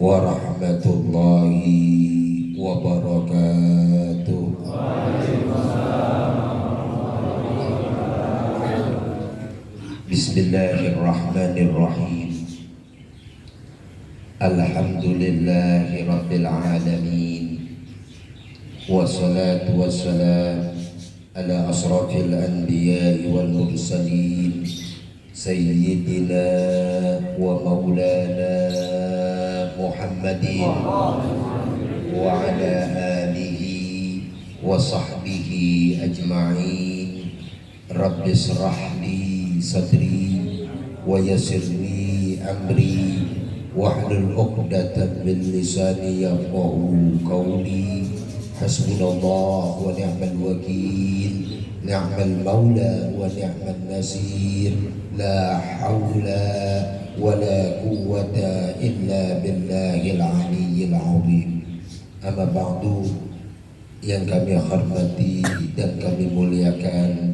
warahmatullahi wabarakatuh. Bismillahirrahmanirrahim. Alhamdulillahi rabbil alamin. Wassalatu wassalam ala asrafil anbiya'i wal mursalin sayyidina wa maulana Muhammadin wa ala alihi wa sahbihi ajma'in. Rabbi shrah li sadri wa yassir li amri wahlul 'uqdatam min lisani yafqahu qawli. Hasbunallah wa ni'mal wakil, ni'mal maula wa ni'mal nasir, la haula wa la quwwata illa billahil aliyyil azim. Amma ba'du, yang kami hormati dan kami muliakan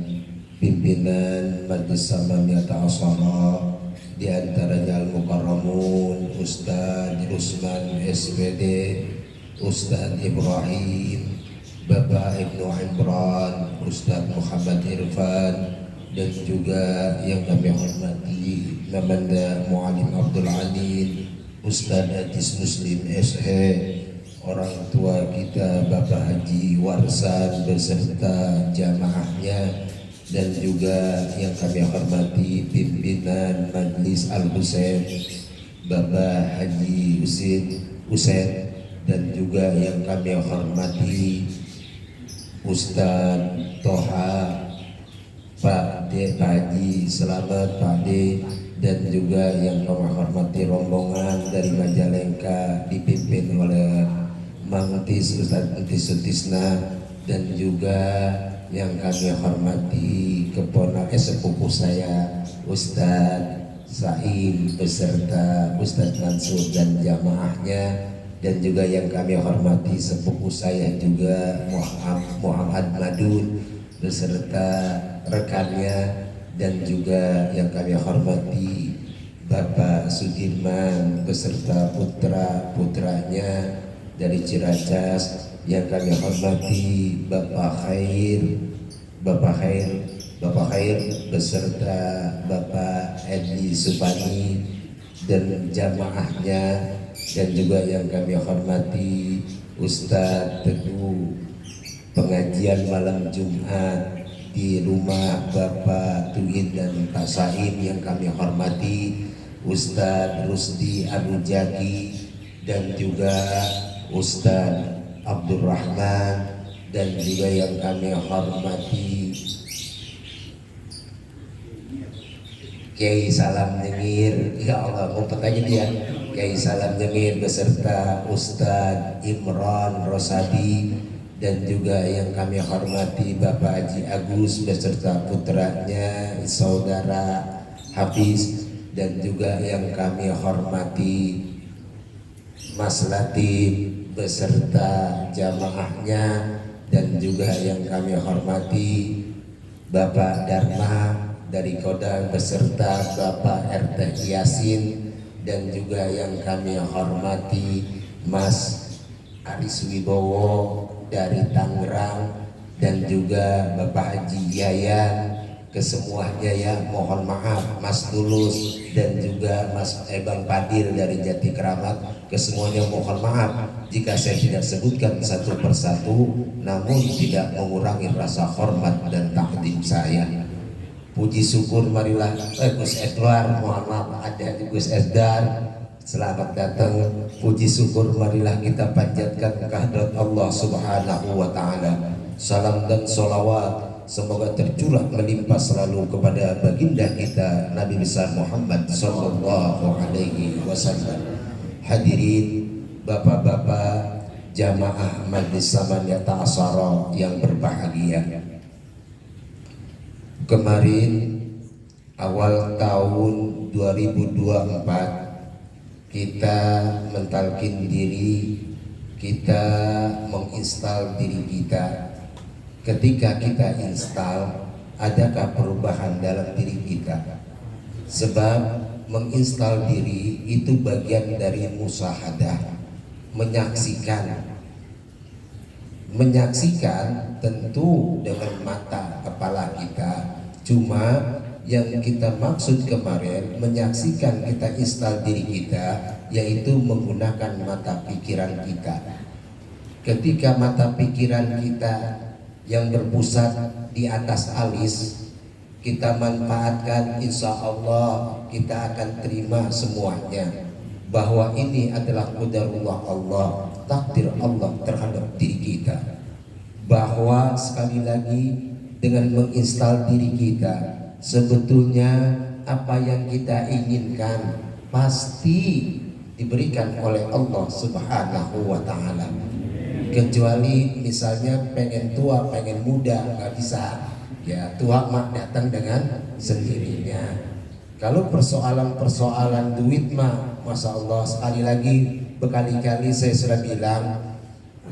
pimpinan Majelis Samamiyat Asyara, di antaranya Al-Mukarramun Ustaz Rusman SPD, Ustaz Ibrahim, Bapak Ibnu Imran, Ustaz Muhammad Irfan, dan juga yang kami hormati Mamanda Mu'alim Abdul Alim, Ustaz Hadis Muslim SE, orang tua kita Bapak Haji Warsan beserta jamaahnya, dan juga yang kami hormati pimpinan Majelis Al-Husain Bapak Haji Husain, dan juga yang kami hormati Ustaz Toha, Pak Haji Selamat, Pak D, dan juga yang kami hormati rombongan dari Majalengka dipimpin oleh Mang Tis, Ustaz Entis Sutisna, dan juga yang kami hormati sepupu saya Ustaz Saim beserta Ustaz Mansur dan jamaahnya, dan juga yang kami hormati sepupu saya juga Muhammad Madun beserta rekannya, dan juga yang kami hormati Bapak Sudirman beserta putra-putranya dari Ciracas, yang kami hormati Bapak Khair beserta Bapak Edi Supani dan jamaahnya, dan juga yang kami hormati Ustadz Teguh pengajian malam Jumat di rumah Bapak Tuhin dan Pak Saim, yang kami hormati Ustadz Rusdi Abu Jaki, dan juga Ustadz Abdurrahman, dan juga yang kami hormati Kiai Salam Nyengir. Ya Allah, ngumpet aja dia. Kiai Salam Nyengir beserta Ustadz Imran Rosadi, dan juga yang kami hormati Bapak Haji Agus beserta putranya Saudara Hafiz, dan juga yang kami hormati Mas Latif beserta jamaahnya, dan juga yang kami hormati Bapak Dharma dari Kodam beserta Bapak RT Yasin, dan juga yang kami hormati Mas Aris Wibowo dari Tangerang, dan juga Bapak Haji Yayan. Kesemuanya ya mohon maaf, Mas Tulus dan juga Mas Ebang Padil dari Jati Keramat, kesemuanya mohon maaf jika saya tidak sebutkan satu persatu, namun tidak mengurangi rasa hormat dan takdim saya. Puji syukur marilah Gus Edward, mohon maaf ada Gus Edar, selamat datang. Puji syukur marilah kita panjatkan kehadirat Allah Subhanahu wa Ta'ala. Salam dan sholawat semoga tercurah melimpah selalu kepada baginda kita Nabi besar Muhammad sallallahu alaihi wasallam. Hadirin bapak-bapak jamaah Majelis Samamiyat Asyara yang berbahagia, kemarin awal tahun 2024 kita mentalkin diri, kita menginstal diri kita. Ketika kita install, adakah perubahan dalam diri kita? Sebab menginstal diri itu bagian dari musyahadah, menyaksikan tentu dengan mata kepala kita. Cuma yang kita maksud kemarin menyaksikan kita install diri kita, yaitu menggunakan mata pikiran kita. Ketika mata pikiran kita yang berpusat di atas alis kita manfaatkan, insya Allah kita akan terima semuanya, bahwa ini adalah qadarullah Allah, takdir Allah terhadap diri kita. Bahwa sekali lagi dengan menginstal diri kita, sebetulnya apa yang kita inginkan pasti diberikan oleh Allah Subhanahu wa Ta'ala. Kecuali misalnya pengen tua, pengen muda, nggak bisa. Ya, tua mah datang dengan sendirinya. Kalau persoalan duit mah, masya Allah, sekali lagi berkali-kali saya sudah bilang,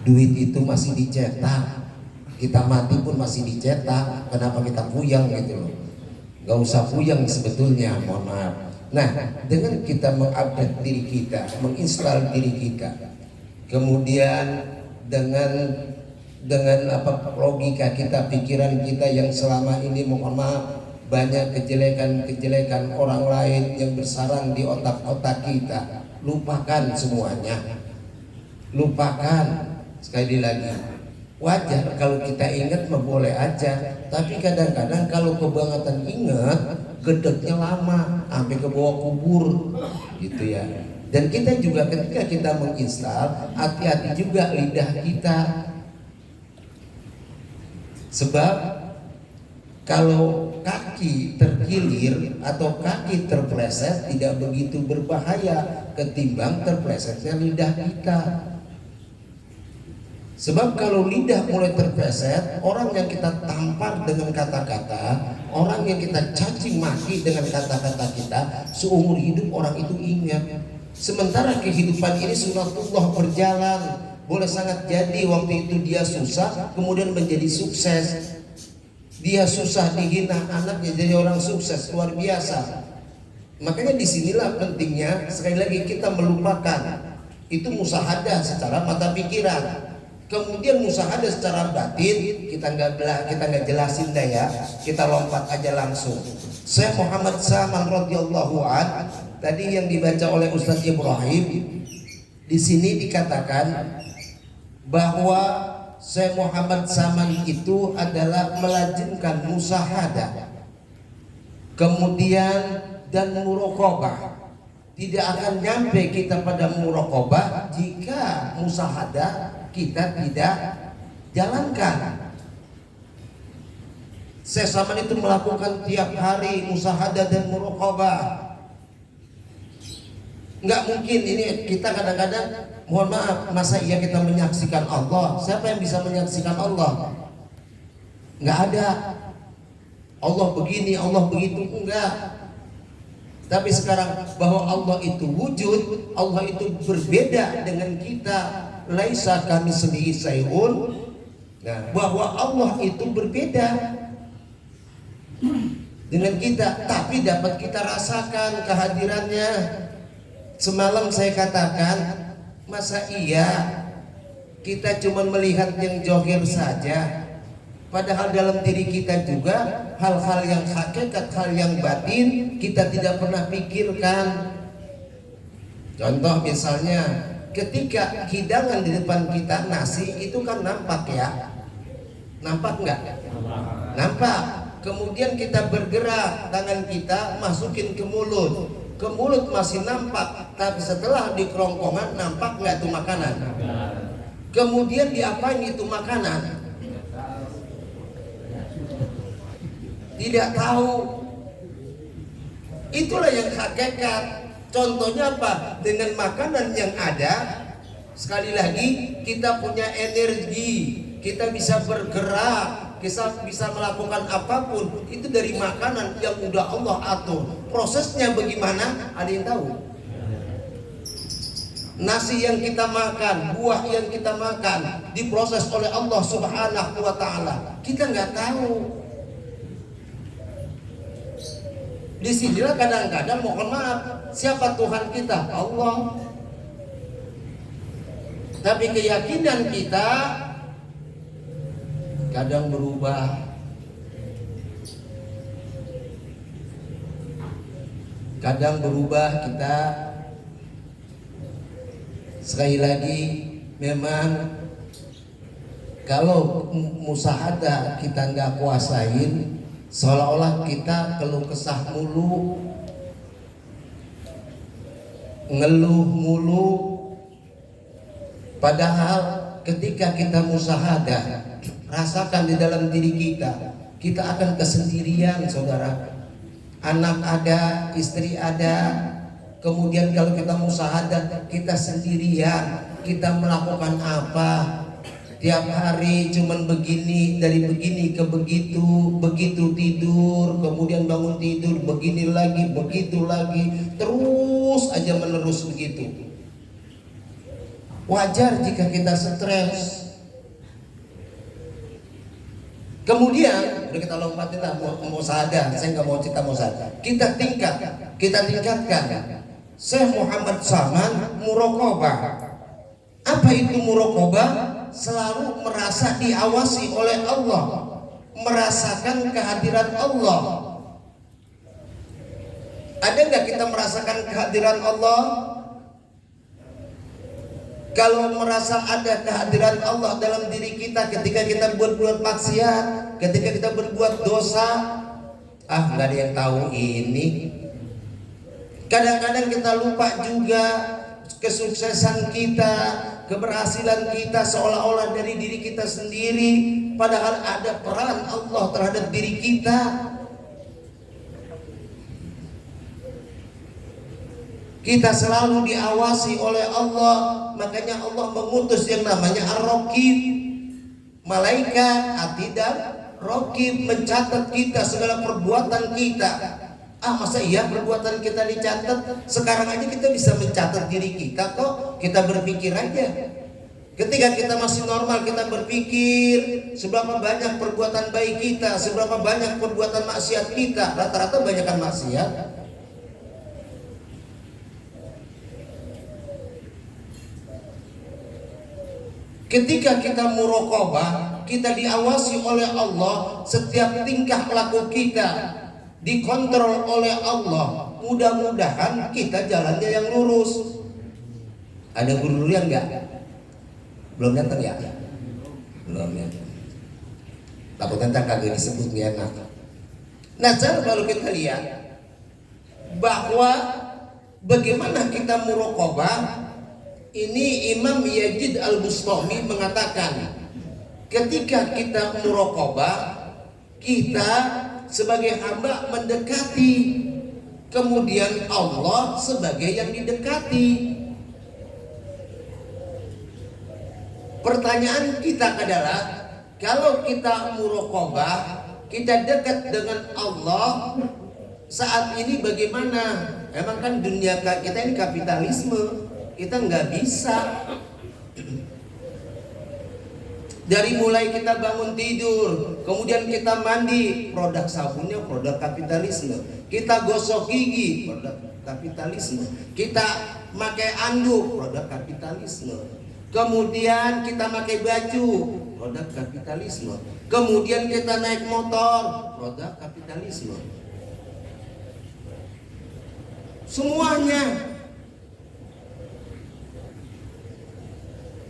duit itu masih dicetak. Kita mati pun masih dicetak. Kenapa kita puyeng gitu loh? Gak usah puyeng sebetulnya, mohon maaf. Nah, dengan kita mengupdate diri kita, menginstal diri kita, kemudian dengan apa logika kita, pikiran kita yang selama ini mohon maaf banyak kejelekan orang lain yang bersarang di otak-otak kita, lupakan semuanya, lupakan. Sekali lagi, wajar kalau kita ingat mah boleh aja, tapi kadang-kadang kalau kebangetan ingat gedeknya lama sampai ke bawah kubur gitu ya. Dan kita juga ketika kita menginstal, hati-hati juga lidah kita. Sebab kalau kaki terkilir atau kaki terpleset tidak begitu berbahaya ketimbang terplesetnya lidah kita. Sebab kalau lidah mulai terpleset, orang yang kita tampar dengan kata-kata, orang yang kita caci maki dengan kata-kata kita, seumur hidup orang itu ingat. Sementara kehidupan ini sunatullah berjalan. Boleh sangat jadi waktu itu dia susah, kemudian menjadi sukses. Dia susah, dihina, anaknya jadi orang sukses, luar biasa. Makanya disinilah pentingnya sekali lagi kita melupakan. Itu musyahadah secara mata pikiran. Kemudian musyahadah secara batin kita nggak jelasin dah ya, kita lompat aja langsung. Syekh Muhammad Saman radhiyallahu an tadi yang dibaca oleh Ustaz Ibrahim, di sini dikatakan bahwa Syekh Muhammad Saman itu adalah melazimkan musyahadah, kemudian dan muraqabah. Tidak akan nyampe kita pada muraqabah jika musyahadah kita tidak jalankan. Syekh Saman itu melakukan tiap hari musyahadah dan muraqabah. Nggak mungkin ini kita kadang-kadang, mohon maaf, masa iya kita menyaksikan Allah? Siapa yang bisa menyaksikan Allah? Nggak ada. Allah begini, Allah begitu, enggak. Tapi sekarang bahwa Allah itu wujud, Allah itu berbeda dengan kita. Laisa kamitslihi syai'un. Nah, bahwa Allah itu berbeda dengan kita, tapi dapat kita rasakan kehadirannya. Semalam saya katakan, masa iya kita cuma melihat yang zahir saja, padahal dalam diri kita juga hal-hal yang hakikat, hal yang batin kita tidak pernah pikirkan. Contoh misalnya ketika hidangan di depan kita, nasi itu kan nampak ya, nampak nggak? Nampak. Kemudian kita bergerak, tangan kita masukin ke mulut masih nampak, tapi setelah di kerongkongan nampak nggak itu makanan? Kemudian diapain itu makanan? Tidak tahu. Itulah yang hakikat. Contohnya apa? Dengan makanan yang ada, sekali lagi kita punya energi, kita bisa bergerak, kita bisa melakukan apapun. Itu dari makanan yang udah Allah atur. Prosesnya bagaimana? Ada yang tahu? Nasi yang kita makan, buah yang kita makan diproses oleh Allah Subhanahu wa Ta'ala. Kita nggak tahu. Disinilah kadang-kadang mohon maaf, siapa Tuhan kita? Allah. Tapi keyakinan kita kadang berubah. Kadang berubah kita. Sekali lagi, memang kalau musahadah kita nggak kuasain, seolah-olah kita keluh kesah mulu, ngeluh mulu. Padahal ketika kita musahadah, rasakan di dalam diri kita, kita akan kesendirian, saudara. Anak ada, istri ada. Kemudian kalau kita musahadah, kita sendirian. Kita melakukan apa? Tiap hari cuman begini, dari begini ke begitu, begitu tidur, kemudian bangun tidur, begini lagi, begitu lagi, terus aja menerus begitu. Wajar jika kita stres. Kemudian udah kita lompatin lah musahadah, saya nggak mau cerita musahadah. Kita tingkatkan. Syekh Muhammad Saman muraqabah. Apa itu muraqabah? Selalu merasa diawasi oleh Allah, merasakan kehadiran Allah. Ada nggak kita merasakan kehadiran Allah? Kalau merasa ada kehadiran Allah dalam diri kita ketika kita berbuat maksiat, ketika kita berbuat dosa, nggak ada yang tahu ini. Kadang-kadang kita lupa juga kesuksesan kita, keberhasilan kita seolah-olah dari diri kita sendiri, padahal ada peran Allah terhadap diri kita. Kita selalu diawasi oleh Allah, makanya Allah mengutus yang namanya Ar-Raqib, malaikat Atid Raqib, mencatat kita segala perbuatan kita. Masa iya perbuatan kita dicatat? Sekarang aja kita bisa mencatat diri kita kok. Kita berpikir aja. Ketika kita masih normal, kita berpikir seberapa banyak perbuatan baik kita, seberapa banyak perbuatan maksiat kita. Rata-rata banyakkan maksiat. Ketika kita muraqabah, kita diawasi oleh Allah, setiap tingkah laku kita dikontrol oleh Allah. Mudah-mudahan kita jalannya yang lurus. Ada guru yang enggak? Belum datang ya? Belum ya. Takut tentang kagak disebut nggak enak. Nah, cara baru kita lihat bahwa bagaimana kita muraqabah. Ini Imam Yazid Al-Bustami mengatakan, ketika kita muraqabah, kita sebagai hamba mendekati, kemudian Allah sebagai yang didekati. Pertanyaan kita adalah, kalau kita muraqabah, kita dekat dengan Allah, saat ini bagaimana? Emang kan dunia kita ini kapitalisme. Kita nggak bisa. Dari mulai kita bangun tidur, kemudian kita mandi, produk sabunnya produk kapitalisme. Kita gosok gigi, produk kapitalisme. Kita pakai anduk, produk kapitalisme. Kemudian kita pakai baju, produk kapitalisme. Kemudian kita naik motor, produk kapitalisme. Semuanya.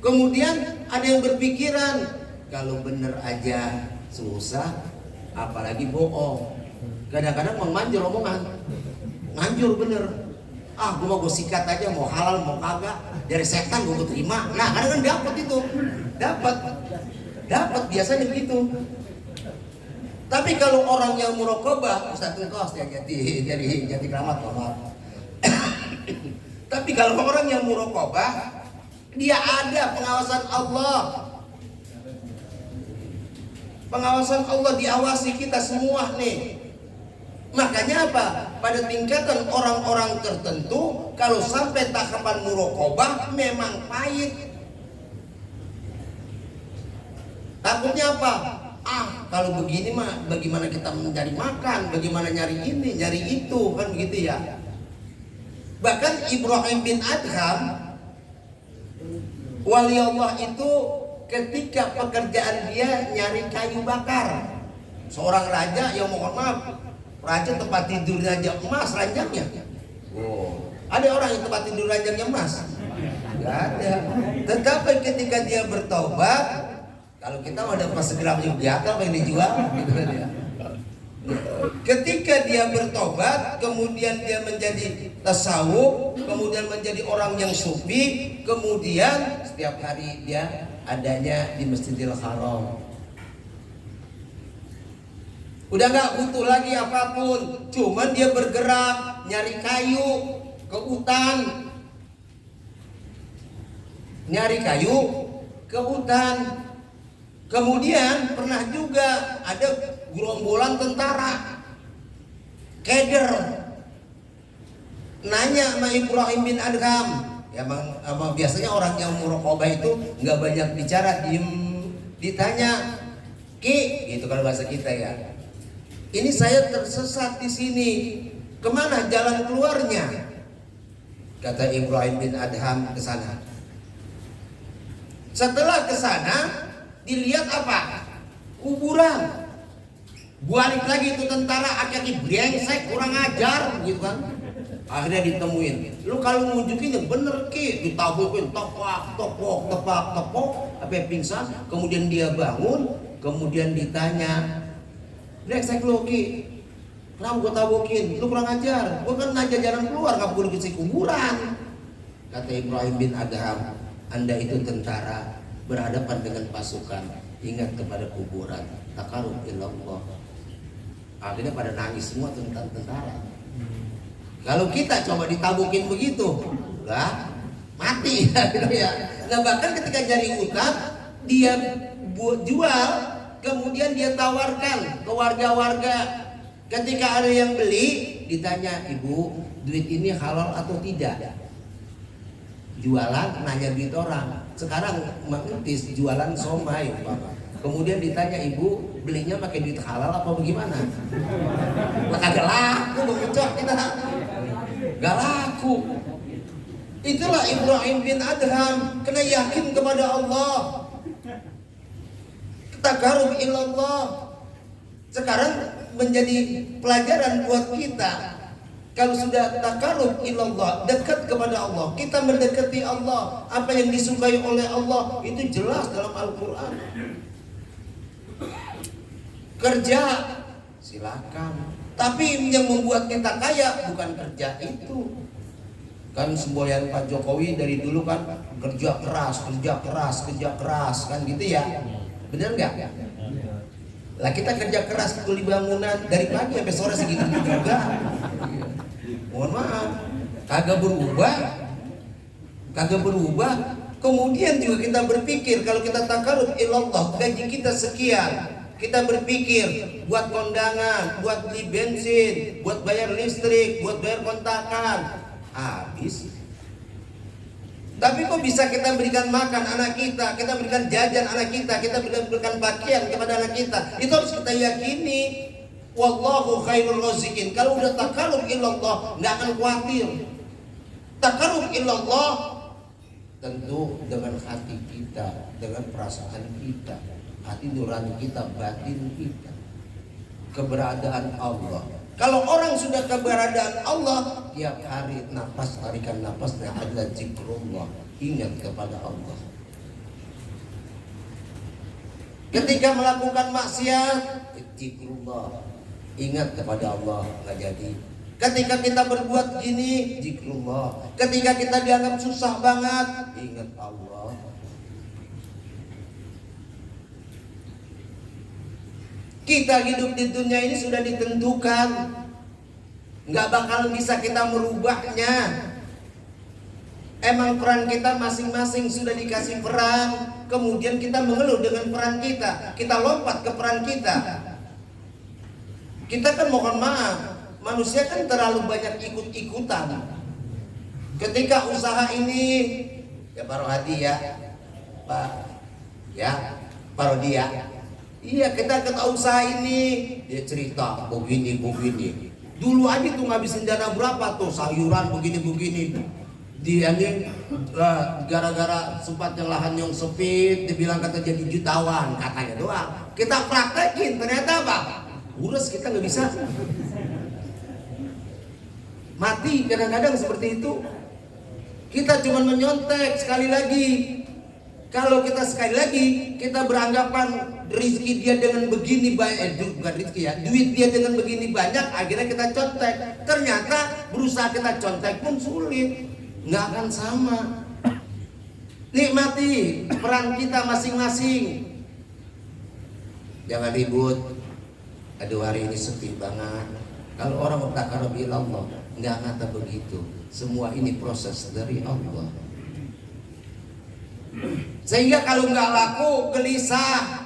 Kemudian ada yang berpikiran, kalau bener aja susah, apalagi bohong. Kadang-kadang mau manjur omongan, manjur bener. Gue mau sikat aja, mau halal mau kagak, dari setan gue terima. Nah, kadang-kadang dapat itu, dapat biasanya begitu. Tapi kalau orang yang muraqabah, Ustaz Tungkos ya jadi keramat, maaf. Tapi kalau orang yang muraqabah, dia ada pengawasan Allah. Pengawasan Allah, diawasi kita semua nih. Makanya apa? Pada tingkatan orang-orang tertentu, kalau sampai tahapan muraqabah memang pahit. Takutnya apa? Kalau begini mah bagaimana kita mencari makan, bagaimana nyari ini, nyari itu, kan begitu ya. Bahkan Ibrahim bin Adham wali Allah itu ketika pekerjaan dia nyari kayu bakar. Seorang raja yang mohon maaf, raja tempat tidurnya aja emas ranjangnya. Ada orang yang tempat tidur ranjangnya emas? Gak ada. Tetapi ketika dia bertobat, kalau kita ada pas segram juga apa yang dijual gitu kan ya. Ketika dia bertobat, kemudian dia menjadi tasawuf, kemudian menjadi orang yang sufi, kemudian setiap hari dia adanya di Masjidil Haram. Udah nggak butuh lagi apapun, cuman dia bergerak nyari kayu ke hutan, nyari kayu ke hutan. Kemudian pernah juga ada gerombolan tentara keder nanya sama Ibrahim bin Adham. Ya emang biasanya orang yang muraqabah itu nggak banyak bicara, diem, ditanya, Ki, gitu kalau bahasa kita ya. Ini saya tersesat di sini, kemana jalan keluarnya? Kata Ibrahim bin Adham, ke sana. Setelah ke sana, dilihat apa? Kuburan. Balik lagi itu tentara, aki-aki brengsek, kurang ajar, gitu kan. Akhirnya ditemuin. Lu kalau nunjukin yang bener Ki, ditabukin tepak, sampai pingsan. Kemudian dia bangun, kemudian ditanya, brengsek lu Ki, kenapa gua tabukin? Lu kurang ajar. Gua kan ngajak jalan keluar, nggak perlu ke kuburan. Kata Ibrahim bin Adham, Anda itu tentara berhadapan dengan pasukan, ingat kepada kuburan, takarub ilallah. Akhirnya pada nangis semua tentara. Kalau kita coba ditabukin begitu, lah mati gitu ya. Nah bahkan ketika nyari hutan, dia jual, kemudian dia tawarkan ke warga-warga. Ketika ada yang beli, ditanya, Ibu, duit ini halal atau tidak? Jualan nanya duit orang. Sekarang mengetis jualan somai, Bapak. Kemudian ditanya, Ibu belinya pakai duit halal apa bagaimana? Lah kagak laku bocor kita. Gak laku. Itulah Ibrahim bin Adham, kena yakin kepada Allah. Takarub ilallah. Sekarang menjadi pelajaran buat kita. Kalau sudah takarub ilallah, dekat kepada Allah, kita mendekati Allah, apa yang disukai oleh Allah itu jelas dalam Al-Quran. Kerja silakan, tapi yang membuat kita kaya bukan kerja itu. Kan semboyan Pak Jokowi dari dulu kan kerja keras kan gitu ya. Benar nggak? Lah kita kerja keras kuli bangunan dari pagi sampai sore segitu juga. Mohon maaf, kagak berubah. Kemudian juga kita berpikir kalau kita takarub ilallah, gaji kita sekian, kita berpikir buat kondangan, buat beli bensin, buat bayar listrik, buat bayar kontrakan, habis. Tapi kok bisa kita berikan makan anak kita berikan jajan anak kita berikan pakaian kepada anak kita? Itu harus kita yakini. Wallahu khairul raziqin. Kalau udah takarub ilallah, nggak akan khawatir. Takarub ilallah tentu dengan hati kita, dengan perasaan kita, hati nurani kita, batin kita, keberadaan Allah. Kalau orang sudah keberadaan Allah, tiap hari nafas tarikan nafasnya adalah zikrullah, ingat kepada Allah. Ketika melakukan maksiat, zikrullah, ingat kepada Allah, nggak jadi. Ketika kita berbuat gini, zikrullah. Ketika kita dianggap susah banget, ingat Allah. Kita hidup di dunia ini sudah ditentukan, nggak bakal bisa kita merubahnya. Emang peran kita masing-masing sudah dikasih peran, kemudian kita mengeluh dengan peran kita, kita lompat ke peran kita. Kita kan mohon maaf, manusia kan terlalu banyak ikut-ikutan. Ketika usaha ini, ya Pak Rohadi ya, Pak, ya Pak Rodi ya, Iya, kita usaha ini, dia cerita begini. Dulu aja tuh ngabisin dana berapa tuh, sayuran begini. Dia nih gara-gara sempat yang lahan yang sempit, dibilang kata jadi jutawan katanya doang. Kita praktekin, ternyata apa? Urus kita nggak bisa. Mati kadang-kadang seperti itu. Kita cuma menyontek sekali lagi. Kalau kita sekali lagi kita beranggapan rezeki dia dengan begini banyak, bukan rezeki ya, duit dia dengan begini banyak, akhirnya kita contek. Ternyata berusaha kita contek pun sulit, nggak akan sama. Nikmati peran kita masing-masing. Jangan ribut. Aduh, hari ini sepi banget. Kalau orang bertaqarrub ila Allah, nggak kata begitu. Semua ini proses dari Allah. Sehingga kalau nggak laku, gelisah.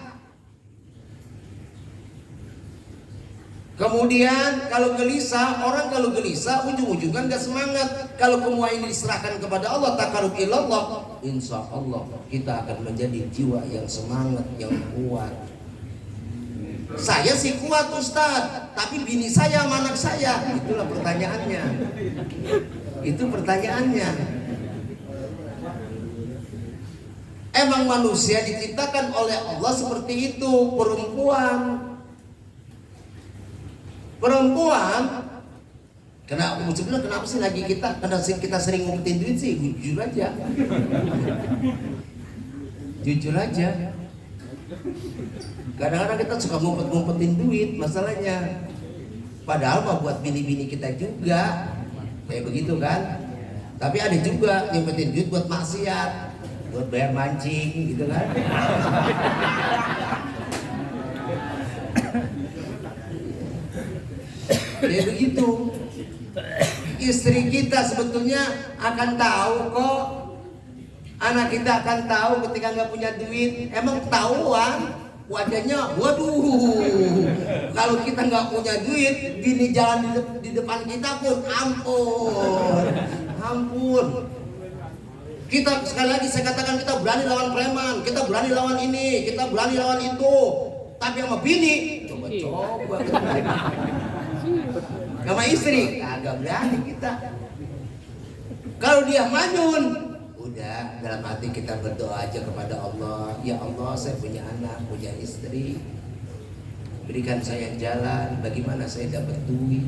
Kemudian kalau gelisah, orang kalau gelisah ujung-ujungnya nggak semangat. Kalau semua ini diserahkan kepada Allah, taqarrub ilallah, insya Allah kita akan menjadi jiwa yang semangat, yang kuat. Saya sih kuat Ustaz, tapi bini saya sama anak saya, itulah pertanyaannya. Itu pertanyaannya. Emang manusia diciptakan oleh Allah seperti itu. Perempuan kenapa sih lagi kita sering ngumpetin duit sih? Jujur aja. Kadang-kadang kita suka ngumpet-ngumpetin duit, masalahnya. Padahal mah buat bini-bini kita juga kayak begitu kan. Tapi ada juga ngumpetin duit buat maksiat, buat bayar mancing gitu kan. Kayak begitu. Istri kita sebetulnya akan tahu kok. Anak kita akan tahu ketika nggak punya duit. Emang ketahuan wajahnya, waduh. Kalau kita nggak punya duit, bini jalan di depan kita pun ampun. Kita sekali lagi saya katakan, kita berani lawan preman, kita berani lawan ini, kita berani lawan itu. Tapi sama bini, coba. Sama istri, agak berani kita. Kalau dia manyun, udah dalam hati kita berdoa aja kepada Allah. Ya Allah, saya punya anak, punya istri, berikan saya jalan, bagaimana saya dapat duit.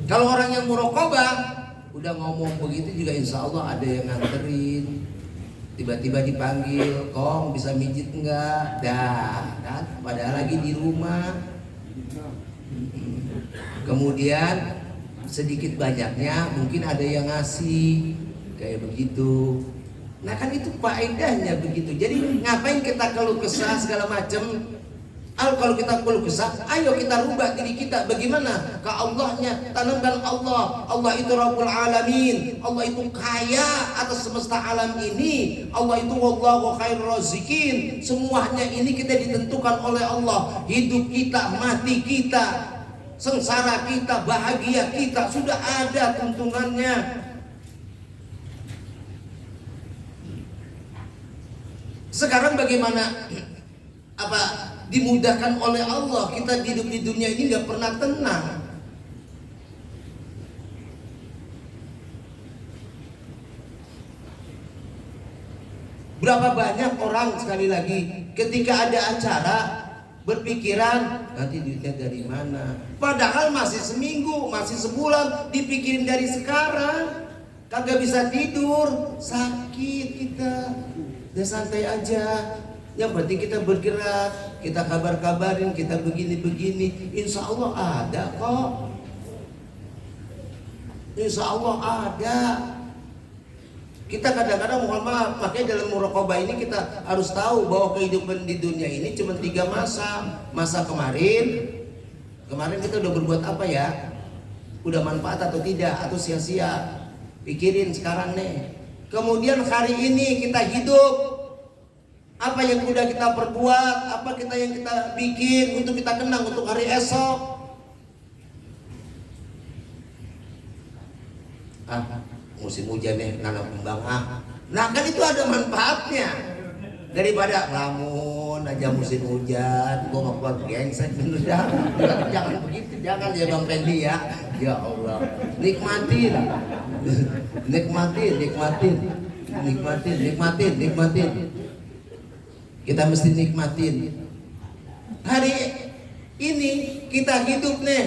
Kalau orang yang muraqabah udah ngomong begitu juga, insya Allah ada yang nganterin. Tiba-tiba dipanggil, Kong bisa mijit enggak? Dah kan, padahal lagi di rumah. Kemudian sedikit banyaknya mungkin ada yang ngasih kayak begitu. Nah kan itu faedahnya begitu. Jadi ngapain kita keluh kesah segala macam? Kalau kita keluh kesah, ayo kita rubah diri kita. Bagaimana? Ke Allahnya, tanamkan Allah. Allah itu Rabbul Alamin. Allah itu kaya atas semesta alam ini. Allah itu wallahu khairur razikin. Semuanya ini kita ditentukan oleh Allah. Hidup kita, mati kita, sengsara kita, bahagia kita, sudah ada tentuannya. Sekarang bagaimana? Dimudahkan oleh Allah, kita hidup di dunia ini nggak pernah tenang. Berapa banyak orang sekali lagi ketika ada acara berpikiran nanti duitnya dari mana? Padahal masih seminggu, masih sebulan, dipikirin dari sekarang. Kagak bisa tidur, sakit kita. Udah santai aja. Yang penting kita bergerak, kita kabar-kabarin, kita begini-begini. Insya Allah ada kok. Insya Allah ada. Kita kadang-kadang mohon maaf, makanya dalam muraqabah ini kita harus tahu bahwa kehidupan di dunia ini cuma 3 masa. Masa kemarin kita udah berbuat apa ya? Udah manfaat atau tidak, atau sia-sia? Pikirin sekarang nih. Kemudian hari ini kita hidup, apa yang udah kita perbuat, apa yang kita bikin untuk kita kenang untuk hari esok. Musim hujan nih, nanam kembang. Nah kan itu ada manfaatnya. Daripada lamun aja musim hujan, gua mau keluar brengsek bener dah. Jangan begitu, jangan ya Bang Pendi ya. Ya Allah, nikmatin, nikmatin. Kita mesti nikmatin. Hari ini kita hidup nih.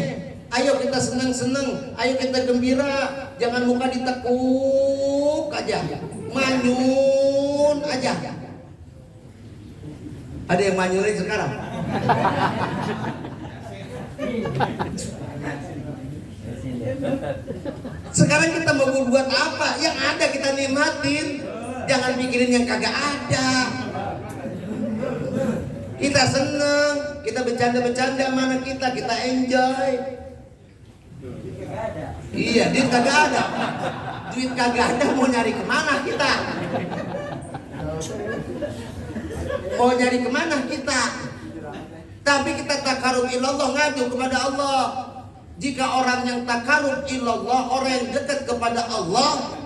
Ayo kita senang-senang, ayo kita gembira. Jangan muka ditekuk aja, manyun aja. Ada yang manyurin sekarang? Sekarang kita mau buat apa? Yang ada kita nikmatin. Jangan pikirin yang kagak ada. Kita seneng, kita bercanda-bercanda mana kita enjoy. Iya, duit kagak ada. Duit kagak ada, mau nyari kemana kita? Mau nyari kemana kita? Tapi kita takarub ilallah, ngadu kepada Allah. Jika orang yang takarub ilallah, orang yang dekat kepada Allah,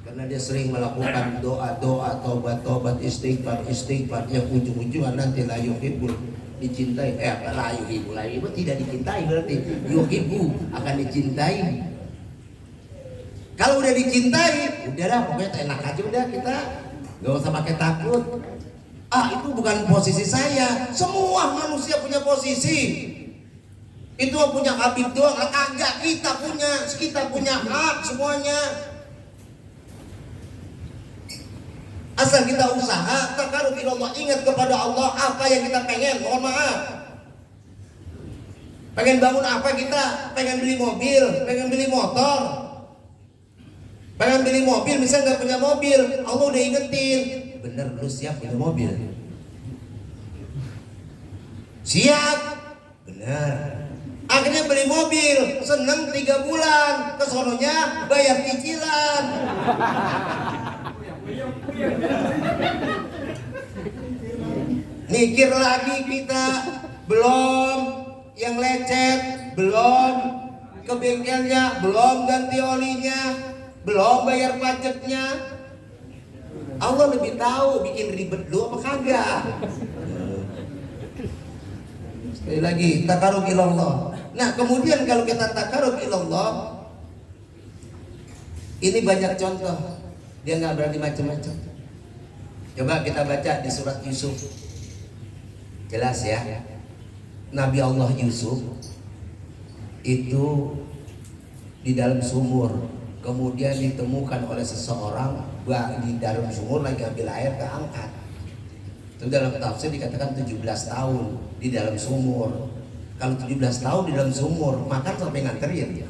karena dia sering melakukan doa-doa, tobat-tobat, istighfar yang ujung-ujungnya nanti la yuhibbul dicintai. La yuhibbu tidak dicintai, berarti yuhibbu akan dicintai. Kalau udah dicintai, udahlah pokoknya enak aja udah kita, gak usah pakai takut. Itu bukan posisi saya. Semua manusia punya posisi. Itu punya Habib doang, kagak, kita punya hak semuanya. Asal kita usaha, takarub ilallah, ingat kepada Allah apa yang kita pengen. Mohon maaf. Pengen bangun apa kita? Pengen beli mobil, pengen beli motor. Pengen beli mobil, misalnya nggak punya mobil, Allah udah ingetin. Bener, lu siap punya mobil? Siap, bener. Akhirnya beli mobil, seneng 3 bulan, kesononya bayar cicilan. Mikir lagi kita, belum yang lecet, belum ke bengkelnya, belum ganti olinya, belum bayar pajaknya. Allah lebih tahu bikin ribet lu apa kagak. Sekali lagi, takarub ilallah. Nah, kemudian kalau kita takarub ilallah, ini banyak contoh. Dia nggak berani macam-macam. Coba kita baca di surat Yusuf. Jelas ya. Nabi Allah Yusuf itu di dalam sumur, kemudian ditemukan oleh seseorang di dalam sumur lagi ambil air, keangkat. Itu dalam tafsir dikatakan 17 tahun di dalam sumur. Kalau 17 tahun di dalam sumur, makan sampai nganterin.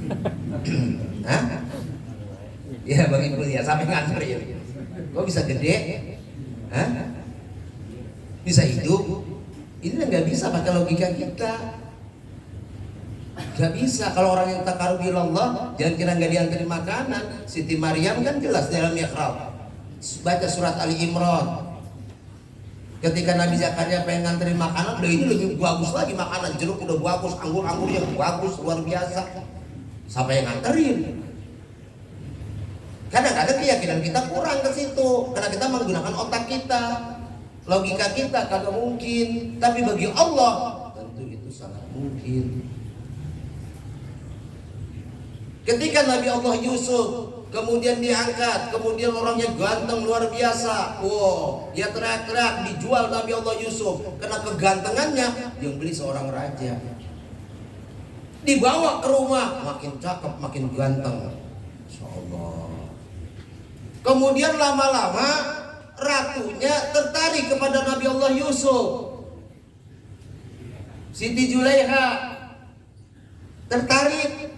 Hah? Ya Bang Ibu ya, sampai nganterin. Kok bisa gede? Hah? Bisa hidup? Ini nggak bisa pakai logika kita. Gak bisa. Kalau orang yang takarub ilallah, jangan kira nggak diantarin makanan. Siti Maryam kan jelas dalam mihrab. Baca surat Ali Imran. Ketika Nabi Zakaria pengen nganterin makanan, udah ini lebih bagus lagi makanan. Jeruk udah bagus, anggur-anggurnya bagus, luar biasa. Siapa yang nganterin? Kadang-kadang keyakinan kita kurang ke situ, karena kita menggunakan otak kita, logika kita kagak mungkin. Tapi bagi Allah tentu itu sangat mungkin. Ketika Nabi Allah Yusuf kemudian diangkat, kemudian orangnya ganteng luar biasa. Wow, dia teriak-teriak, dijual Nabi Allah Yusuf karena kegantengannya. Yang beli seorang raja. Dibawa ke rumah, makin cakep, makin ganteng. Insyaallah. Kemudian lama-lama ratunya tertarik kepada Nabi Allah Yusuf. Siti Julaiha tertarik.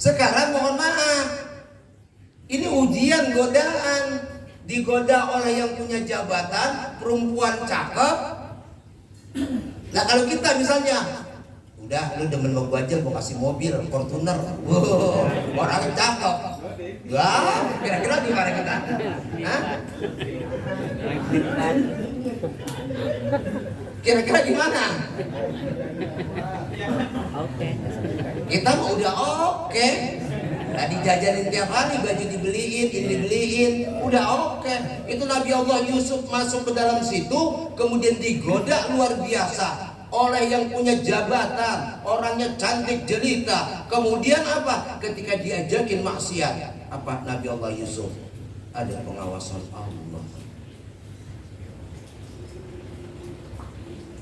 Sekarang mohon maaf, ini ujian, godaan. Digoda oleh yang punya jabatan, perempuan cakep. Nah kalau kita misalnya, udah lu demen mau gua aja, gua kasih mobil Fortuner. Wow, orang cakep. Wah, kira-kira gimana kita? Hah? Kira-kira gimana? Oke. Kita mau udah oke. Tadi jajanin tiap hari, baju dibeliin, ini dibeliin, udah oke. Itu Nabi Allah Yusuf masuk ke dalam situ, kemudian digoda luar biasa oleh yang punya jabatan, orangnya cantik jelita. Kemudian apa? Ketika diajakin maksiat, apa Nabi Allah Yusuf? Ada pengawasan Allah.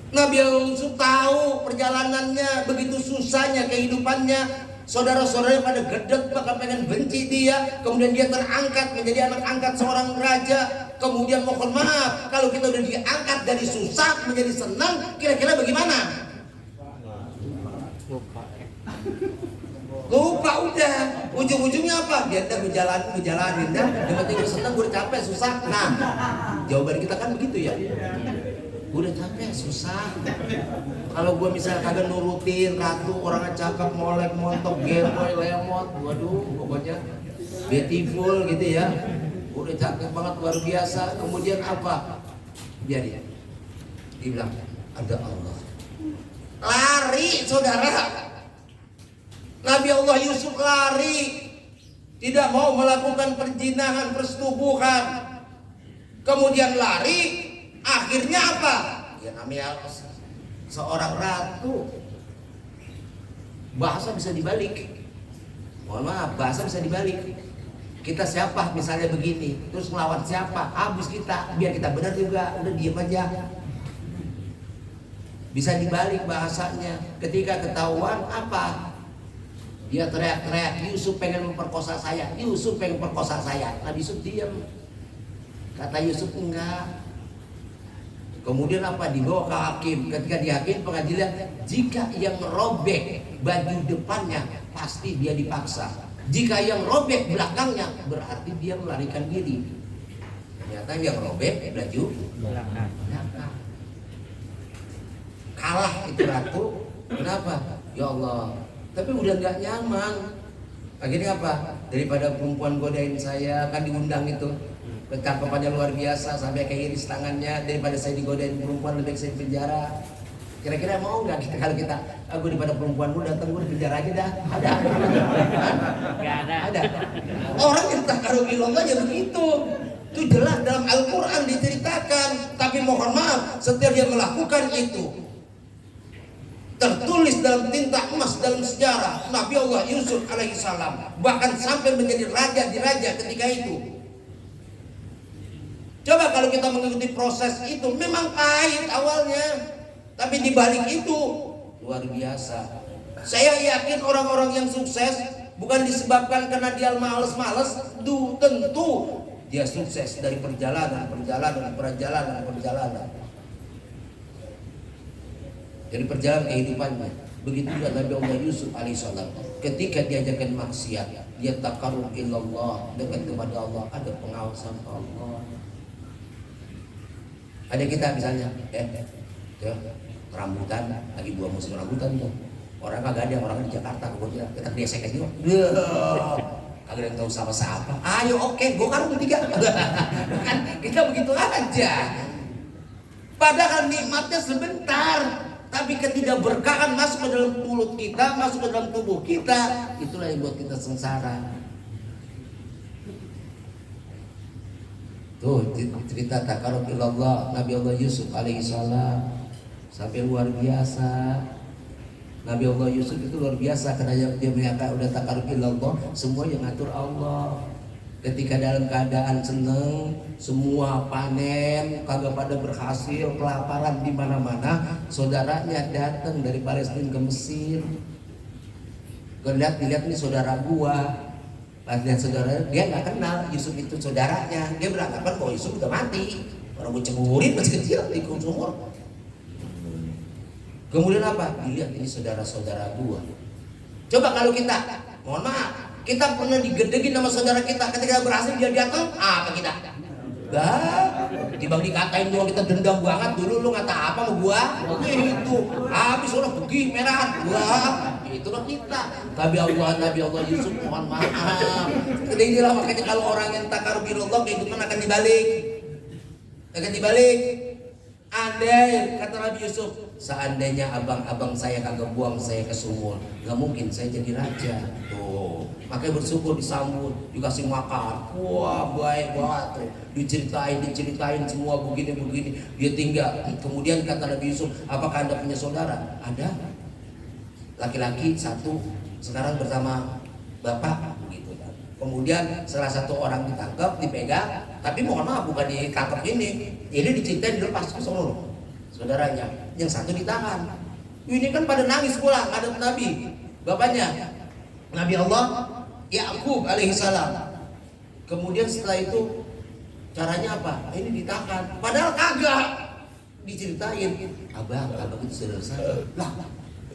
Nabi Allah Yusuf tahu perjalanannya, begitu susahnya kehidupannya. Saudara-saudaranya pada gedek, bakal pengen benci dia. Kemudian dia terangkat menjadi anak angkat seorang raja. Kemudian mohon maaf, kalau kita udah diangkat dari susah menjadi senang, kira-kira bagaimana? Lupa udah. Ujung-ujungnya apa? Dia udah ngejalanin dah. Yang penting gue senang, gue udah capek, susah. Nah, jawaban kita kan begitu ya. Gue udah capek, susah. Kalau gue misalnya kagak nurutin ratu, orangnya cakep, molek, montok, gemboy, lemot, waduh, pokoknya beautiful gitu ya. Gue udah cakep banget, luar biasa. Kemudian apa? Biarin. Dia bilang, ada Allah. Lari, saudara. Nabi Allah Yusuf lari, tidak mau melakukan perzinahan, persetubuhan. Kemudian lari, akhirnya apa? Ya namanya seorang ratu. Bahasa bisa dibalik. Mohon maaf, bahasa bisa dibalik. Kita siapa misalnya begini, terus melawan siapa? Habis kita, biar kita benar juga, udah diem aja. Bisa dibalik bahasanya. Ketika ketahuan apa? Dia teriak-teriak, Yusuf pengen memperkosa saya, Yusuf pengen memperkosa saya. Nabi Yusuf diam. Kata Yusuf enggak. Kemudian apa? Dibawa ke hakim. Ketika di hakim pengadilan, jika yang merobek baju depannya pasti dia dipaksa. Jika yang robek belakangnya berarti dia melarikan diri. Ternyata yang robek baju belakang. Kalah itu ratu. Kenapa? Ya Allah. Tapi udah nggak nyaman. Akhirnya apa? Daripada perempuan godain saya, kan diundang itu. Cakapannya luar biasa sampai kayak iris tangannya. Daripada saya digodain perempuan, lebih baik saya di penjara. Kira-kira mau nggak kita kalau kita aku daripada perempuan lu datang gue di penjara aja dah? Ada? Nggak ada. Ada. Orang yang takarubillah ya begitu. Itu jelas dalam Al-Quran diceritakan. Tapi mohon maaf, setiap dia melakukan itu tertulis dalam tinta emas dalam sejarah Nabi Allah Yusuf alaihissalam, bahkan sampai menjadi raja di raja ketika itu. Coba kalau kita mengikuti proses itu, memang pahit awalnya, tapi di balik itu luar biasa. Saya yakin orang-orang yang sukses bukan disebabkan karena dia males-males, tentu dia sukses dari perjalanan. Dari perjalanan kehidupannya. Begitu juga Nabi Allah Yusuf alaihissalam. Ketika diajarkan maksiat, dia taqarrub ilallah, dekat kepada Allah, ada pengawasan Allah. Ada kita misalnya, rambutan, lagi buah musim rambutan tuh. Orang kagak ada, orang di Jakarta kemudian kita gesek aja. Kagak ada yang tahu sama siapa. Ayo oke, gua karung tiga. Kan kita begitu aja. Padahal nikmatnya sebentar. Tapi ketidakberkahan masuk ke dalam mulut kita, masuk ke dalam tubuh kita, itulah yang buat kita sengsara. Tuh cerita taqarrub ilallah Nabi Allah Yusuf alaihissalam sampai luar biasa. Nabi Allah Yusuf itu luar biasa karena dia menyatakan udah taqarrub ilallah, semua yang ngatur Allah. Ketika dalam keadaan seneng, semua panen, kagak pada berhasil, kelaparan di mana-mana, saudaranya datang dari Palestina ke Mesir. Dilihat nih saudara gua, pas lihat saudara dia nggak kenal Yusuf itu saudaranya, dia beranggapan bahwa Yusuf udah mati, orang gue cemurin masih kecil di sumur. Kemudian apa? Dilihat ini saudara-saudara gua. Coba kalau kita, mohon maaf, kita pernah digedegin sama saudara kita, ketika berhasil dia datang, apa kita? Gak, dibang dikatain doang kita dendam banget. Dulu lu ngata apa sama gua? Itu, habis orang pergi merah. Wah, itulah kita. Nabi Allah Yusuf, mohon maaf. Inilah makanya kalau orang yang taqarrub ilallah kehidupan akan dibalik. Andai, kata Nabi Yusuf, seandainya abang-abang saya kagak buang saya ke sumur, gak mungkin saya jadi raja. Tuh, makanya bersyukur disambut, dikasih makan. Wah, baik banget tuh. Diceritain semua begini. Dia tinggal. Kemudian kata Nabi Yusuf, apakah Anda punya saudara? Ada. Laki-laki satu, sekarang bersama bapak. Begitu kan. Kemudian salah satu orang ditangkap, dipegang. Tapi mohon maaf, bukan ditangkap ini diceritain dilepas ke seluruh saudaranya. Yang satu ditahan. Ini kan pada nangis pulang, ada Nabi, bapaknya Nabi Allah Yakub alaihissalam. Kemudian setelah itu caranya apa? Ini ditahan, padahal kagak diceritain. Abang itu saudara saya. Lah,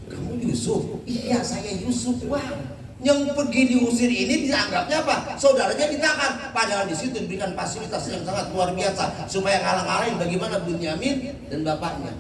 kamu Yusuf? Iya, saya Yusuf, bang. Yang pergi diusir ini dianggapnya apa? Saudaranya ditahan. Padahal di situ diberikan fasilitas yang sangat luar biasa supaya ngalang-ngalangin bagaimana Bunyamin dan bapaknya.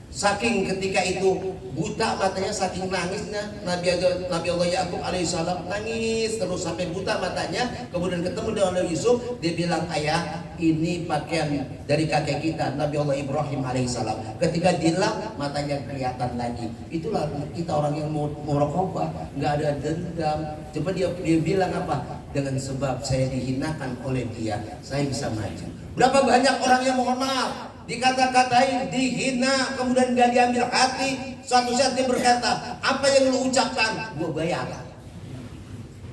Saking ketika itu buta matanya, saking nangisnya Nabi Allah Yakub alaihissalam nangis terus sampai buta matanya. Kemudian ketemu dengan Nabi Yusuf, dia bilang, ayah, ini pakaian dari kakek kita Nabi Allah Ibrahim alaihissalam. Ketika dilap matanya kelihatan lagi. Itulah kita orang yang muraqabah, nggak ada dendam. Coba dia bilang apa? Dengan sebab saya dihinakan oleh dia, saya bisa maju. Berapa banyak orang yang mohon maaf dikata-katain, dihina, kemudian gak diambil hati. Suatu saat dia berkata, apa yang lu ucapkan, gue bayar.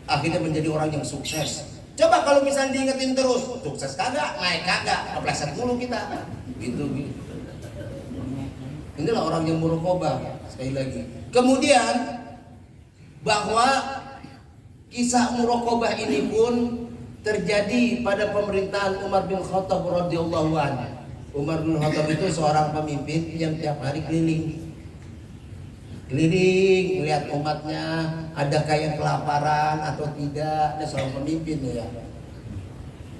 Akhirnya menjadi orang yang sukses. Coba kalau misalnya diingetin terus, sukses kagak, naik kagak, kepleset mulu kita. Gitu. Inilah orang yang muraqabah. Sekali lagi. Kemudian bahwa kisah muraqabah ini pun terjadi pada pemerintahan Umar bin Khattab radhiyallahu anhu. Umar bin Khattab itu seorang pemimpin yang tiap hari keliling melihat umatnya adakah yang kelaparan atau tidak. Ada seorang pemimpin ya,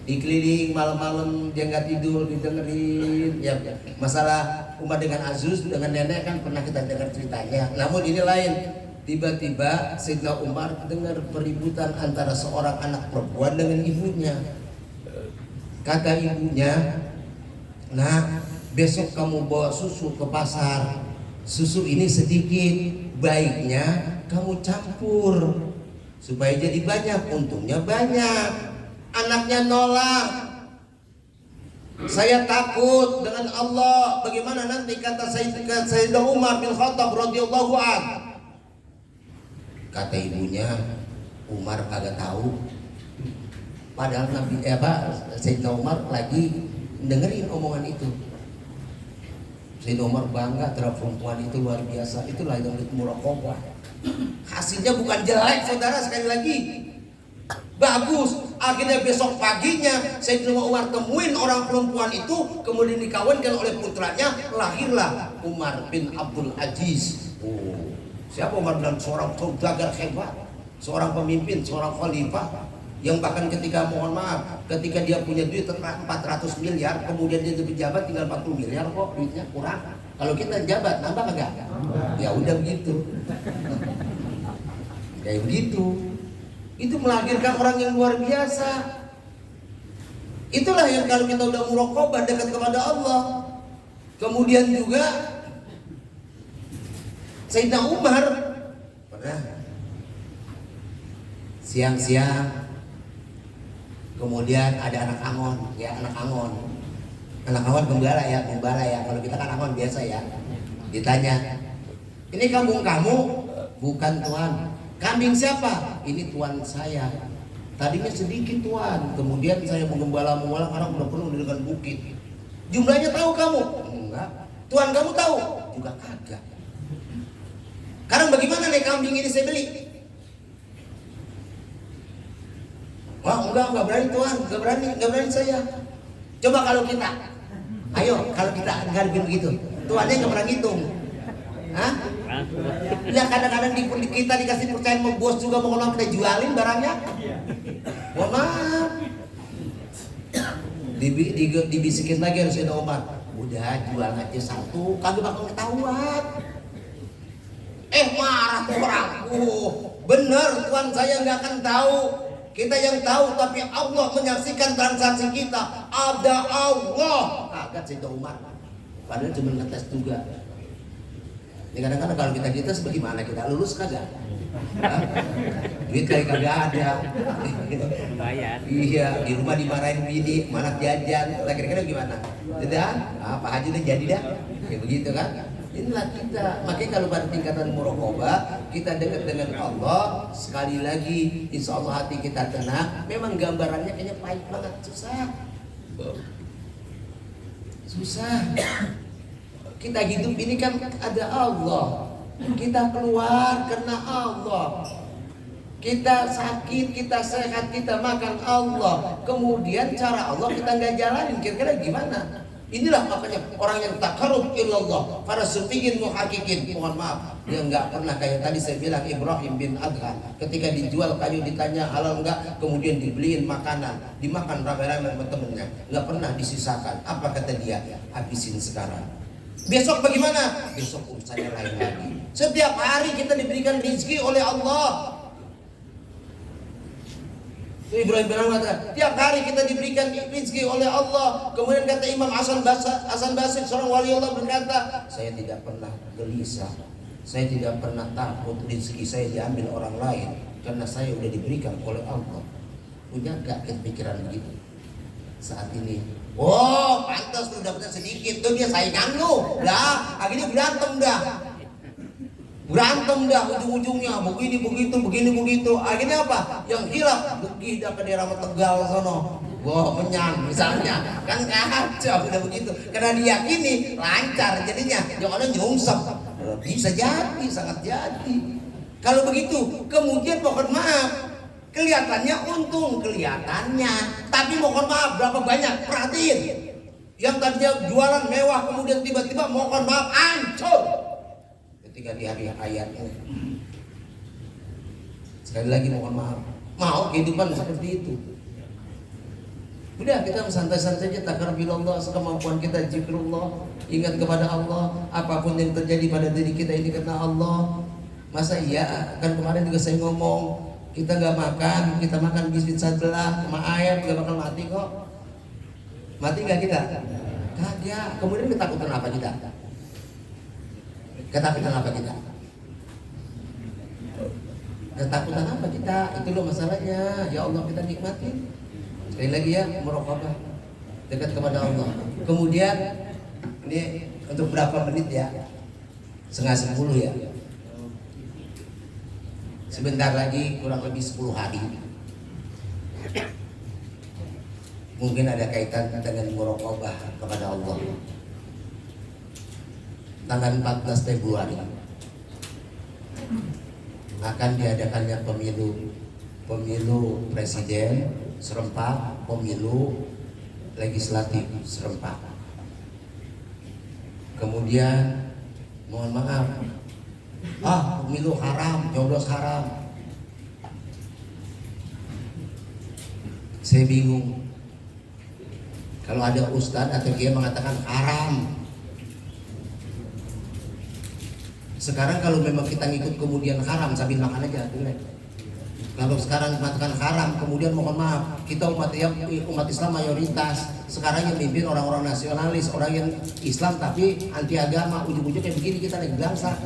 dikeliling malam-malam dia nggak tidur didengerin ya. Masalah Umar dengan Aziz dengan nenek kan pernah kita dengar ceritanya. Namun ini lain. Tiba-tiba Sayyidina Umar dengar peributan antara seorang anak perempuan dengan ibunya. Kata ibunya, nah, besok kamu bawa susu ke pasar. Susu ini sedikit, baiknya kamu campur supaya jadi banyak, untungnya banyak. Anaknya nolak. Saya takut dengan Allah. Bagaimana nanti kata Sayyidina Umar bin Khattab radhiyallahu anhu. Kata ibunya, Umar kagak tahu. Padahal Sayyidina Umar lagi dengerin omongan itu. Sayyidina Umar bangga terhadap perempuan itu, luar biasa. Itulah yang muraqabah. Hasilnya bukan jelek, saudara, sekali lagi bagus. Akhirnya besok paginya Sayyidina Umar temuin orang perempuan itu, kemudian dikawinkan oleh putranya, lahirlah Umar bin Abdul Aziz. Siapa Umar? Dan seorang saudagar hebat, seorang pemimpin, seorang khalifah yang bahkan ketika mohon maaf, ketika dia punya duit 400 miliar, kemudian dia jadi pejabat tinggal 40 miliar kok duitnya kurang. Kalau kita jabat nambah enggak? Ya udah begitu. Kayak begitu. Itu melahirkan orang yang luar biasa. Itulah yang kalau kita udah muraqabah dekat kepada Allah. Kemudian juga Sayyidina Umar pernah siang-siang, kemudian ada anak angon, anak angon gembala ya. Kalau kita kan angon biasa ya. Ditanya, ini kambing kamu? Bukan tuan. Kambing siapa? Ini tuan saya. Tadinya sedikit tuan, kemudian saya menggembala karena udah penuh dengan bukit. Jumlahnya tahu kamu? Enggak. Tuan kamu tahu? Juga kagak. Sekarang bagaimana nih kambing ini saya beli? Wah, enggak berani tuan, enggak berani saya. Coba kalau kita, kalau kita ngarepin begitu, tuannya enggak pernah ngitung. Hah? Ya kadang-kadang kita dikasih percaya sama bos juga mau ngomong kita jualin barangnya. Wah, maaf. Dibisikin lagi harus ada Umar. Udah jual aja satu, kagak bakal ketahuan. Marah tuh orang. Bener tuan saya nggak akan tahu. Kita yang tahu, tapi Allah menyaksikan transaksi kita. Ada Allah. Kaget Sayyidina Umar. Padahal cuma ngetes juga. Ini kadang-kadang kalau kita dites bagaimana, kita lulus kagak? Hah? Duit kayak kagak ada. Bayar. Iya, di rumah dimarahin bini, mana jajan. Lah kira-kira gimana? Tidak? Pak Haji udah jadi dah. Ya begitu kan? Inilah kita. Makanya kalau pada tingkatan muraqabah, kita dekat dengan Allah, sekali lagi insya Allah hati kita tenang. Memang gambarannya kayaknya pahit banget, susah. Susah. Kita hidup ini kan ada Allah. Kita keluar karena Allah. Kita sakit, kita sehat, kita makan Allah. Kemudian cara Allah kita nggak jalanin. Kira-kira gimana? Inilah makanya orang yang takarrub ilallah, para sufiyin muhakikin, mohon maaf, dia nggak pernah kayak tadi saya bilang Ibrahim bin Adhan, ketika dijual kayu ditanya halal nggak, kemudian dibeliin makanan, dimakan ramai-ramai sama temennya, nggak pernah disisakan. Apa kata dia? Habisin sekarang. Besok bagaimana? Besok urusannya lain lagi. Setiap hari kita diberikan rezeki oleh Allah. Ibrahim bin Adham kata, tiap hari kita diberikan rezeki oleh Allah. Kemudian kata Imam Hasan Basri, seorang wali Allah berkata, saya tidak pernah gelisah, saya tidak pernah takut rezeki saya diambil orang lain, karena saya sudah diberikan oleh Allah. Punya gak pikiran begitu saat ini? Oh, pantas lu dapetnya sedikit, tuh dia saingan lu. Lah, akhirnya berantem dah ujung-ujungnya begini begitu, begini begitu. Akhirnya apa? Yang hilang pergi dah ke daerah Tegal sono. Wah, menyang misalnya. Kan kacau udah begitu. Karena diyakini lancar jadinya. Yang orang nyungsep. Bisa jadi, sangat jadi. Kalau begitu, kemudian mohon maaf, kelihatannya untung, kelihatannya. Tapi mohon maaf, berapa banyak? Perhatiin. Yang tadinya jualan mewah kemudian tiba-tiba mohon maaf hancur. Ketika di hari ayatnya, sekali lagi mohon maaf, mau kehidupan seperti itu. Udah kita santai-santai aja, takarrubillah, sekemampuan kita zikrullah, ingat kepada Allah. Apapun yang terjadi pada diri kita ini karena Allah. Masa iya? Kan kemarin juga saya ngomong, kita nggak makan, kita makan biskuit sebelah sama ayam nggak bakal mati kok. Mati nggak kita? Kagak. Kemudian ketakutan apa kita? Ketakutan apa kita? Ketakutan apa kita? Itu loh masalahnya. Ya Allah, kita nikmatin. Sekali lagi ya, muraqabah, dekat kepada Allah. Kemudian ini untuk berapa menit ya? 9:30 ya. Sebentar lagi, kurang lebih 10 hari. Mungkin ada kaitan dengan muraqabah kepada Allah. Tanggal 14 Februari akan diadakannya pemilu presiden serempak, pemilu legislatif serempak. Kemudian mohon maaf, pemilu haram, nyoblos haram. Saya bingung kalau ada ustadz atau kiai mengatakan haram. Sekarang kalau memang kita ngikut kemudian haram, sambil makan aja, boleh. Kalau sekarang mengatakan haram, kemudian mohon maaf, kita umat Islam mayoritas. Sekarang yang mimpin orang-orang nasionalis, orang yang Islam tapi anti agama, ujung-ujungnya kayak begini kita lagi bangsa.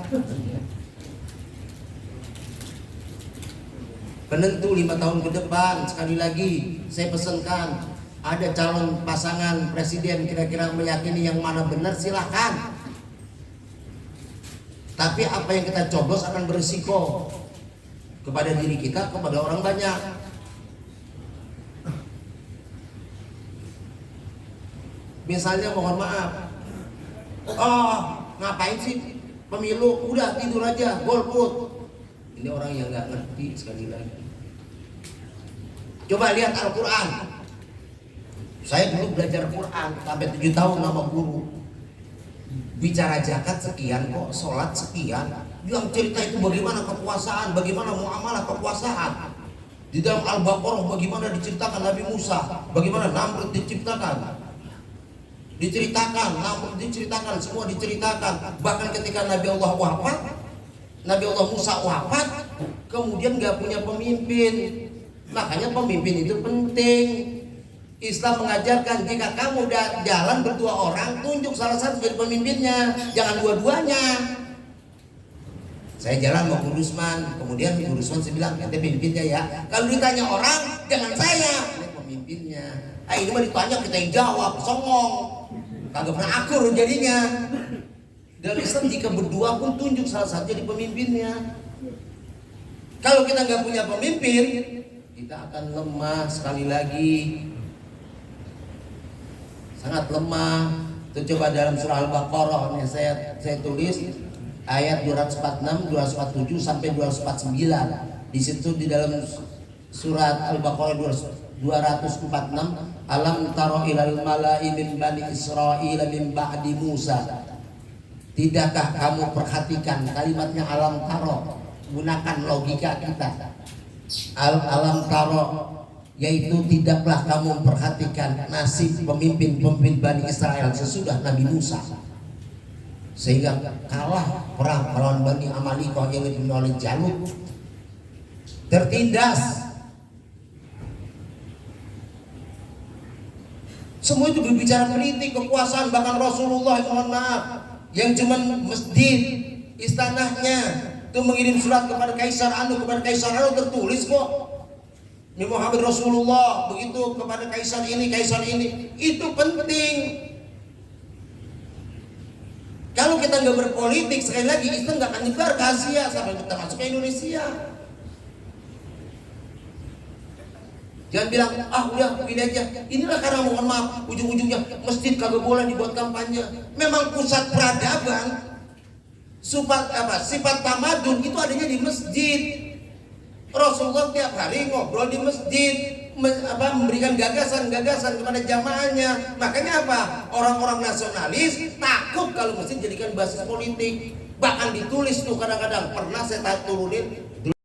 Penentu 5 tahun ke depan, sekali lagi saya pesankan, ada calon pasangan presiden kira-kira meyakini yang mana benar, silahkan. Tapi apa yang kita coblos akan berisiko kepada diri kita, kepada orang banyak. Misalnya mohon maaf, ngapain sih pemilu, udah tidur aja, golput. Ini orang yang nggak ngerti sekali lagi. Coba lihat Al-Quran. Saya dulu belajar Quran sampai 7 tahun sama guru. Bicara zakat sekian kok, sholat sekian. Yang cerita itu bagaimana kekuasaan, bagaimana muamalah kekuasaan. Di dalam Al-Baqarah bagaimana diceritakan Nabi Musa, bagaimana Namrud diceritakan. Namrud diceritakan, semua diceritakan. Bahkan ketika Nabi Allah wafat, Nabi Allah Musa wafat, kemudian gak punya pemimpin. Makanya pemimpin itu penting. Islam mengajarkan jika kamu udah jalan berdua orang, tunjuk salah satu jadi pemimpinnya, jangan dua-duanya. Saya jalan sama Guru Rusman, kemudian Guru Rusman saya bilang, ente pemimpinnya ya. Kalau ditanya orang, jangan saya, ini pemimpinnya. Ini mah ditanya kita yang jawab, songong, kagak pernah akur jadinya. Dalam Islam jika berdua pun tunjuk salah satu jadi pemimpinnya. Kalau kita nggak punya pemimpin, kita akan lemah sekali lagi. Sangat lemah. Itu coba dalam surah Al-Baqarah yang saya tulis ayat 246, 247 sampai 249. Di situ di dalam surat Al-Baqarah 246, alam taro ilal mala'i min bani Israil min ba'di Musa. Tidakkah kamu perhatikan kalimatnya alam taro, gunakan logika kita. Alam taro yaitu tidaklah kamu memperhatikan nasib pemimpin Bani Israel sesudah Nabi Musa, sehingga kalah perang melawan Bani Amalika yang dipimpin oleh Jalut, tertindas. Semua itu berbicara politik, kekuasaan. Bahkan Rasulullah, mohon maaf, yang cuman masjid istanahnya itu mengirim surat kepada Kaisar Anu, tertulis kok Nabi Muhammad Rasulullah begitu kepada kaisar ini. Itu penting. Kalau kita nggak berpolitik, sekali lagi Islam nggak akan nyebar ke Asia sampai kita masuk ke Indonesia. Jangan bilang udah begini aja. Inilah karena mohon maaf, ujung-ujungnya masjid kagak boleh dibuat kampanye. Memang pusat peradaban, sifat tamadun itu adanya di masjid. Rasulullah tiap hari ngobrol di masjid, memberikan gagasan kepada jamaahnya. Makanya apa? Orang-orang nasionalis takut kalau masjid jadikan basis politik. Bahkan ditulis tuh kadang-kadang, pernah saya turunin